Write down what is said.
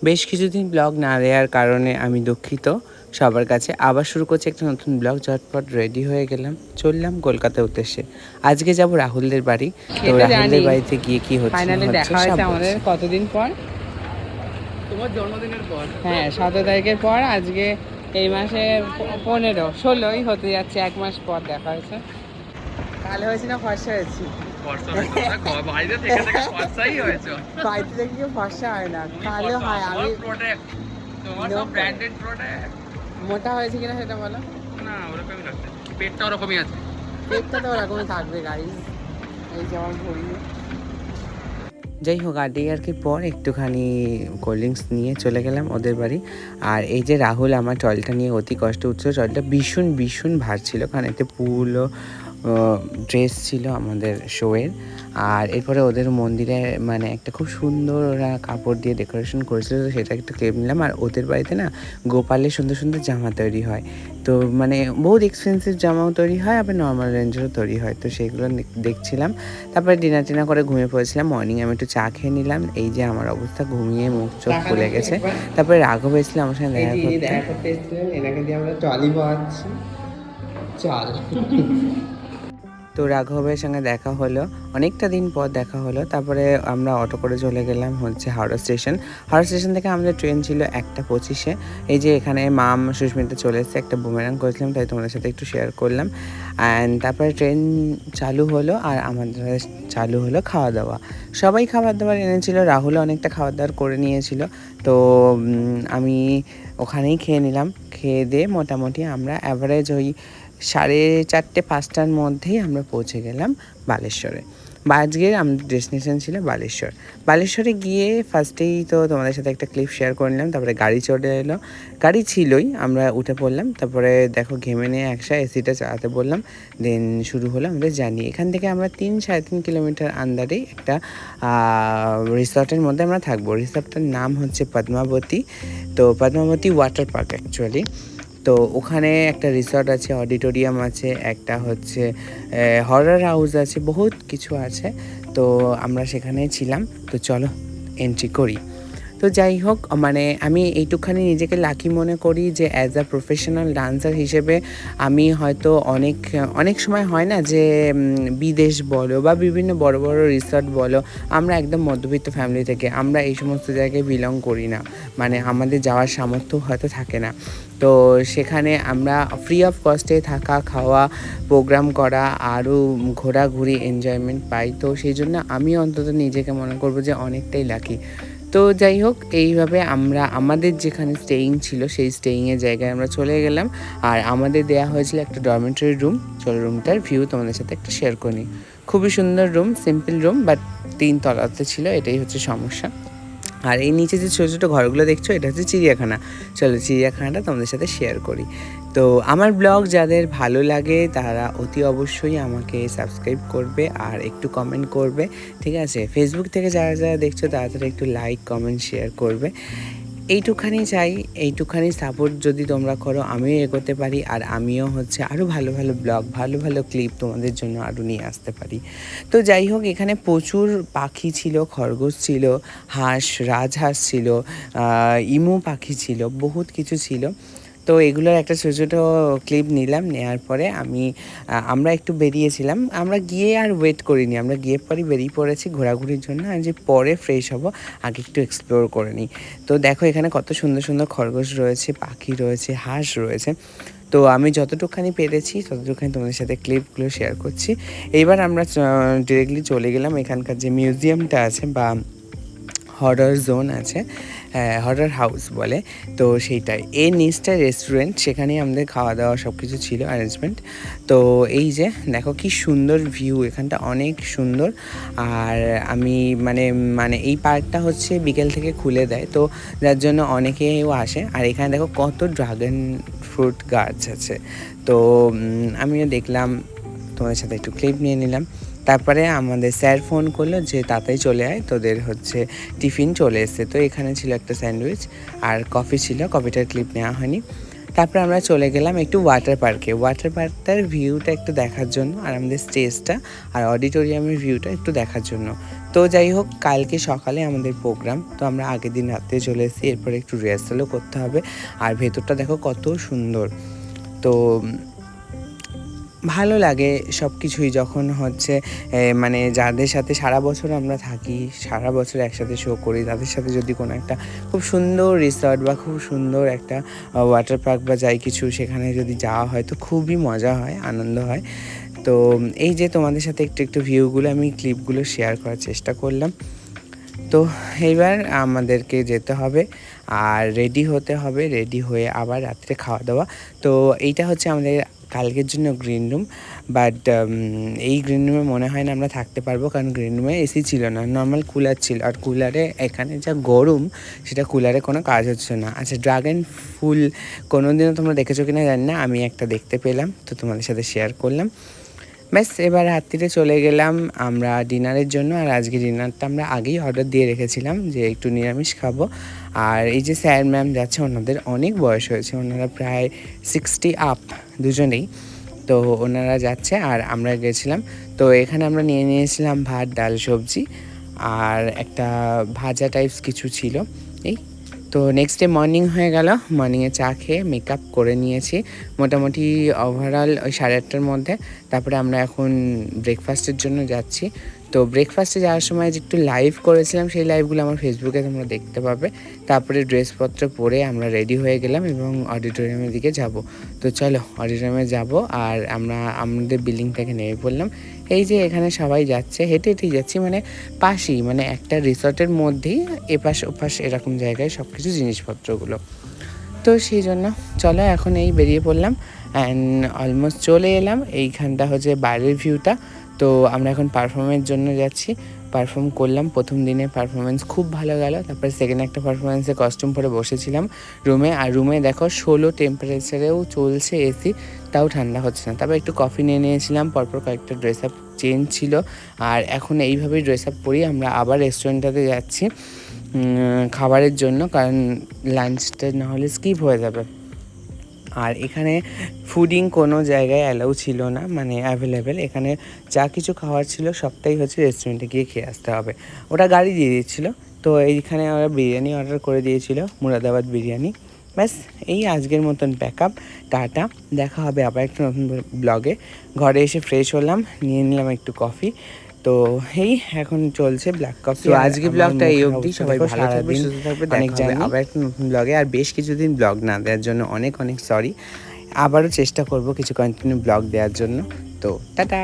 বেশ কিছুদিন ব্লগ না দেওয়ার কারণে আমি দুঃখিত সবার কাছে। আবার শুরু করছি একটা নতুন ব্লগ। ঝটপট রেডি হয়ে গেলাম, চললাম কলকাতার উদ্দেশ্যে। আজকে যাব রাহুলদের বাড়ি। তো রাহুলদের বাড়িতে গিয়ে কি হচ্ছে ফাইনালি দেখা হয়েছে আমাদের কতদিন পর, তোমার জন্মদিনের পর। হ্যাঁ 17 তারিখের পর। আজকে এই মাসে 15-16 হতে যাচ্ছে, 1 মাস পর দেখা হয়েছে। কাল হয়েছি না ফর্সা হয়েছি? বাইরে থেকে থেকে ফর্সাই হয়েছে। বাড়িতে থেকে কেউ ফর্সা হয় না, কালো হয়। আমি তোমার সব ব্র্যান্ডেড প্রোডাক্ট। মোটা হয়েছে কিনা সেটা বলো। না ওরকমই লাগছে, পেটটা ওরকমই আছে। পেটটা তো ওরকমই থাকবে গাইস, এই যে আমার ভরি। যাই হোক, আর কি পর একটুখানি কোল্ড ড্রিঙ্কস নিয়ে চলে গেলাম ওদের বাড়ি। আর এই যে রাহুল আমার ট্রলিটা নিয়ে অতি কষ্টে উঠছিল। ট্রলিটা ভীষণ ভীষণ ভার ছিল, কারণ এতে পুরো ড্রেস ছিল আমাদের শোয়ের। আর এরপরে ওদের মন্দিরে মানে একটা খুব সুন্দর ওরা কাপড় দিয়ে ডেকোরেশন করেছিল, তো সেটা একটা ক্লিপ নিলাম। আর ওদের বাড়িতে না গোপালের সুন্দর সুন্দর জামা তৈরি হয়, তো মানে বহুত এক্সপেন্সিভ জামাও তৈরি হয়, আবার নর্মাল রেঞ্জেরও তৈরি হয়। তো সেইগুলো দেখছিলাম। তারপরে ডিনার করে ঘুমিয়ে পড়েছিলাম। মর্নিং আমি একটু চা খেয়ে নিলাম। এই যে আমার অবস্থা, ঘুমিয়ে মুখ চোখ ফুলে গেছে। তারপরে রাঘব এসেছিল আমার সঙ্গে দেখা করতে এসেছিলেন। এনাকে দিয়ে আমরা ট্রলি পাওয়াচ্ছি, চল। তো রাঘবের সঙ্গে দেখা হলো, অনেকটা দিন পর দেখা হলো। তারপরে আমরা অটো করে চলে গেলাম হচ্ছে হাওড়া স্টেশন। হাওড়া স্টেশন থেকে আমাদের ট্রেন ছিল 1:25-এ। এই যে এখানে মাম সুস্মিতা চলে এসেছে, একটা বুমেরাং করেছিলাম, তাই তোমাদের সাথে একটু শেয়ার করলাম। অ্যান্ড তারপরে ট্রেন চালু হলো আর আমাদের চালু হলো খাওয়া দাওয়া। সবাই খাবার দাবার এনেছিল, রাহুলও অনেকটা খাবার দাবার করে নিয়েছিল। তো আমি ওখানেই খেয়ে নিলাম। খেয়ে দিয়ে মোটামুটি আমরা অ্যাভারেজ ওই 4:30-5টার মধ্যেই আমরা পৌঁছে গেলাম বালেশ্বরে। আজকের আমাদের ডেস্টিনেশন ছিল বালেশ্বর। বালেশ্বরে গিয়ে ফার্স্টেই তো তোমাদের সাথে একটা ক্লিপ শেয়ার করে নিলাম। তারপরে গাড়ি চলে এলো, গাড়ি ছিলই, আমরা উঠে পড়লাম। তারপরে দেখো ঘেমে নিয়ে এসিটা চালাতে বললাম। দেন শুরু হলো আমাদের জার্নি। এখান থেকে আমরা 3-3.5 কিলোমিটার আন্দারেই একটা রিসর্টের মধ্যে আমরা থাকবো। রিসর্টটার নাম হচ্ছে পদ্মাবতী। তো পদ্মাবতী ওয়াটার পার্ক অ্যাকচুয়ালি। তো ওখানে একটা রিসর্ট আছে, অডিটোরিয়াম আছে, একটা হচ্ছে হরর হাউস আছে, বহুত কিছু আছে। তো আমরা সেখানে ছিলাম। তো চলো এন্ট্রি করি। তো যাই হোক, মানে আমি এইটুখানি নিজেকে লাকি মনে করি যে অ্যাজ আ প্রফেশনাল ডান্সার হিসেবে আমি হয়তো অনেক সময় হয় না যে বিদেশ বলো বা বিভিন্ন বড় বড় রিসর্ট বলো, আমরা একদম মধ্যবিত্ত ফ্যামিলি থেকে আমরা এই সমস্ত জায়গায় বিলং করি না, মানে আমাদের যাওয়ার সামর্থ্য হয়তো থাকে না। তো সেখানে আমরা ফ্রি অফ কস্টে থাকা খাওয়া প্রোগ্রাম করা আরও ঘোরাঘুরি এনজয়মেন্ট পাই। তো সেই জন্য আমি অন্তত নিজেকে মনে করবো যে অনেকটাই লাকি। তো যাই হোক, এইভাবে আমরা আমাদের যেখানে স্টেইং ছিল সেই স্টেইংয়ের জায়গায় আমরা চলে গেলাম। আর আমাদের দেওয়া হয়েছিল একটা ডরমেটরি রুম। চলো রুমটার ভিউ তোমাদের সাথে একটা শেয়ার করি। খুবই সুন্দর রুম, সিম্পল রুম, বাট 3 তলাতে ছিল, এটাই হচ্ছে সমস্যা। আর এই নিচে যে ছোটো ছোটো ঘরগুলো দেখছো, এটা হচ্ছে চিড়িয়াখানা। চলো চিড়িয়াখানাটা তোমাদের সাথে শেয়ার করি। তো আমার ব্লগ যাদের ভালো লাগে তারা অতি অবশ্যই আমাকে সাবস্ক্রাইব করবে আর একটু কমেন্ট করবে, ঠিক আছে? ফেসবুক থেকে যারা যারা দেখছো তারা একটু লাইক কমেন্ট শেয়ার করবে। এইটুখানি চাই, এইটুখানি সাপোর্ট যদি তোমরা করো আমিও এগোতে পারি, আর আমিও হচ্ছে আরও ভালো ভালো ব্লগ ভালো ভালো ক্লিপ তোমাদের জন্য আরও নিয়ে আসতে পারি। তো যাই হোক, এখানে প্রচুর পাখি ছিল, খরগোশ ছিল, রাজহাঁস ছিল, ইমু পাখি ছিল, বহুত কিছু ছিল। তো এগুলোর একটা ছোটো ছোটো ক্লিপ নিলাম। নেওয়ার পরে আমরা একটু বেরিয়েছিলাম। আমরা গিয়ে আর ওয়েট করিনি, আমরা গিয়ে পরে বেরিয়ে পড়েছি ঘোরাঘুরির জন্য। আর যে পরে ফ্রেশ হব, আগে একটু এক্সপ্লোর করে নিই। তো দেখো এখানে কত সুন্দর সুন্দর খরগোশ রয়েছে, পাখি রয়েছে, হাঁস রয়েছে। তো আমি যতটুকখানি পেরেছি ততটুকখানি তোমাদের সাথে ক্লিপগুলো শেয়ার করছি। এইবার আমরা ডিরেক্টলি চলে গেলাম এখানকার যে মিউজিয়ামটা আছে বা হরর জোন আছে, হরর হাউস বলে, তো সেইটাই। এর নিচটা রেস্টুরেন্ট, সেখানেই আমাদের খাওয়া দাওয়া সব কিছু ছিল অ্যারেঞ্জমেন্ট। তো এই যে দেখো কি সুন্দর ভিউ, এখানটা অনেক সুন্দর। আর আমি মানে এই পার্কটা হচ্ছে বিকেল থেকে খুলে দেয়, তো যার জন্য অনেকেও আসে। আর এখানে দেখো কত ড্রাগন ফ্রুট গাছ আছে। তো আমিও দেখলাম, তোমাদের সাথে একটু ক্লিপ নিয়ে নিলাম। তারপরে আমাদের স্যার ফোন করলো যে তাড়াতাড়ি চলে আয়, তোদের হচ্ছে টিফিন চলে এসছে। তো এখানে ছিল একটা স্যান্ডউইচ আর কফি ছিল, কফিটার ক্লিপ নেওয়া হয়নি। তারপরে আমরা চলে গেলাম একটু ওয়াটার পার্কটার ভিউটা একটু দেখার জন্য, আর আমাদের স্টেজটা আর অডিটোরিয়ামের ভিউটা একটু দেখার জন্য। তো যাই হোক, কালকে সকালে আমাদের প্রোগ্রাম, তো আমরা আগের দিন রাত্রে চলে এসেছি, এরপরে একটু রিহার্সালও করতে হবে। আর ভেতরটা দেখো কত সুন্দর। তো ভালো লাগে সব কিছুই যখন হচ্ছে মানে যাদের সাথে সারা বছর আমরা থাকি, সারা বছর একসাথে শো করি, তাদের সাথে যদি কোনো একটা খুব সুন্দর রিসর্ট বা খুব সুন্দর একটা ওয়াটার পার্ক বা যাই কিছু সেখানে যদি যাওয়া হয় তো খুবই মজা হয়, আনন্দ হয়। তো এই যে তোমাদের সাথে একটু একটু ভিউগুলো আমি ক্লিপগুলো শেয়ার করার চেষ্টা করলাম। তো এইবার আমাদেরকে যেতে হবে আর রেডি হতে হবে, রেডি হয়ে আবার রাত্রে খাওয়া দাওয়া। তো এইটা হচ্ছে আমাদের কালকের জন্য গ্রিন রুম, বাট এই গ্রিন রুমে মনে হয় না আমরা থাকতে পারবো, কারণ গ্রিন রুমে এসি ছিল না, নর্মাল কুলার ছিল। আর কুলারে এখানে যা গরম, সেটা কুলারে কোনো কাজ হচ্ছে না। আচ্ছা, ড্রাগন ফুল কোনো দিনও তোমরা দেখেছো কিনা জানি না, আমি একটা দেখতে পেলাম, তো তোমাদের সাথে শেয়ার করলাম। ব্যাস, এবার রাত্রিরে চলে গেলাম আমরা ডিনারের জন্য। আর আজকে ডিনারটা আমরা আগেই অর্ডার দিয়ে রেখেছিলাম যে একটু নিরামিষ খাবো। আর এই যে স্যার ম্যাম যাচ্ছে, ওনাদের অনেক বয়স হয়েছে, ওনারা প্রায় 60 আপ দুজনেই। তো ওনারা যাচ্ছে আর আমরা গেছিলাম। তো এখানে আমরা নিয়ে নিয়েছিলাম ভাত, ডাল, সবজি আর একটা ভাজা টাইপস কিছু ছিল এই। তো নেক্সট ডে মর্নিং হয়ে গেল, মর্নিংয়ে চা খেয়ে মেকআপ করে নিয়েছি মোটামুটি ওভারঅল ওই 8:30টার মধ্যে। তারপরে আমরা এখন ব্রেকফাস্টের জন্য যাচ্ছি। তো ব্রেকফাস্টে যাওয়ার সময় যে একটু লাইভ করেছিলাম, সেই লাইভগুলো আমার ফেসবুকে তোমরা দেখতে পাবে। তারপরে ড্রেসপত্র পরে আমরা রেডি হয়ে গেলাম এবং অডিটোরিয়ামের দিকে যাব। তো চলো অডিটোরিয়ামে যাব, আর আমরা আমাদের বিল্ডিং থেকে নেমে পড়লাম। এই যে এখানে সবাই যাচ্ছে, হেঁটে হেঁটেই যাচ্ছি, মানে পাশেই, মানে একটা রিসর্টের মধ্যেই এপাশ ওপাশ এরকম জায়গায় সব কিছু জিনিসপত্রগুলো। তো সেই জন্য চলো এখন এই বেরিয়ে পড়লাম অ্যান্ড অলমোস্ট চলে এলাম। এইখানটা হচ্ছে বাইরের ভিউটা। তো আমরা এখন পারফর্মের জন্য যাচ্ছি, পারফর্ম করলাম। প্রথম দিনে পারফরমেন্স খুব ভালো গেল। তারপরে সেকেন্ড একটা পারফরমেন্সে কস্টিউম পরে বসেছিলাম রুমে, আর রুমে দেখো 16 টেম্পারেচারেও চলছে এসি, তাও ঠান্ডা হচ্ছে না। তারপর একটু কফি নিয়ে নিয়েছিলাম, পরপর কয়েকটা ড্রেস আপ চেঞ্জ ছিল। আর এখন এইভাবেই ড্রেস আপ করি আমরা আবার রেস্টুরেন্টটাতে যাচ্ছি খাবারের জন্য, কারণ লাঞ্চটা না হলে স্কিপ হয়ে যাবে। আর এখানে ফুডিং কোনো জায়গায় অ্যালাউ ছিল না, মানে অ্যাভেলেবেল। এখানে যা কিছু খাওয়ার ছিল সবটাই হচ্ছে রেস্টুরেন্টে গিয়ে খেয়ে আসতে হবে। ওরা গাড়ি দিয়ে দিচ্ছিলো। তো এইখানে ওরা বিরিয়ানি অর্ডার করে দিয়েছিল, মুরাদাবাদ বিরিয়ানি। ব্যাস, এই আজকের মতন প্যাকআপ, টাটা। দেখা হবে আবার একটা নতুন ব্লগে। ঘরে এসে ফ্রেশ হলাম, নিয়ে নিলাম একটু কফি। তো এই এখন চলছে ব্ল্যাক কফি। তো আজকে ব্লগটা এই অবধি। সবাই ভালো থাকবে, সুস্থ থাকবে, অনেক জানি আবার একটা নতুন ব্লগে। আর বেশ কিছুদিন ব্লগ না দেওয়ার জন্য অনেক অনেক সরি। আবারও চেষ্টা করব কিছু কন্টিনিউ ব্লগ দেওয়ার জন্য। তো টাটা।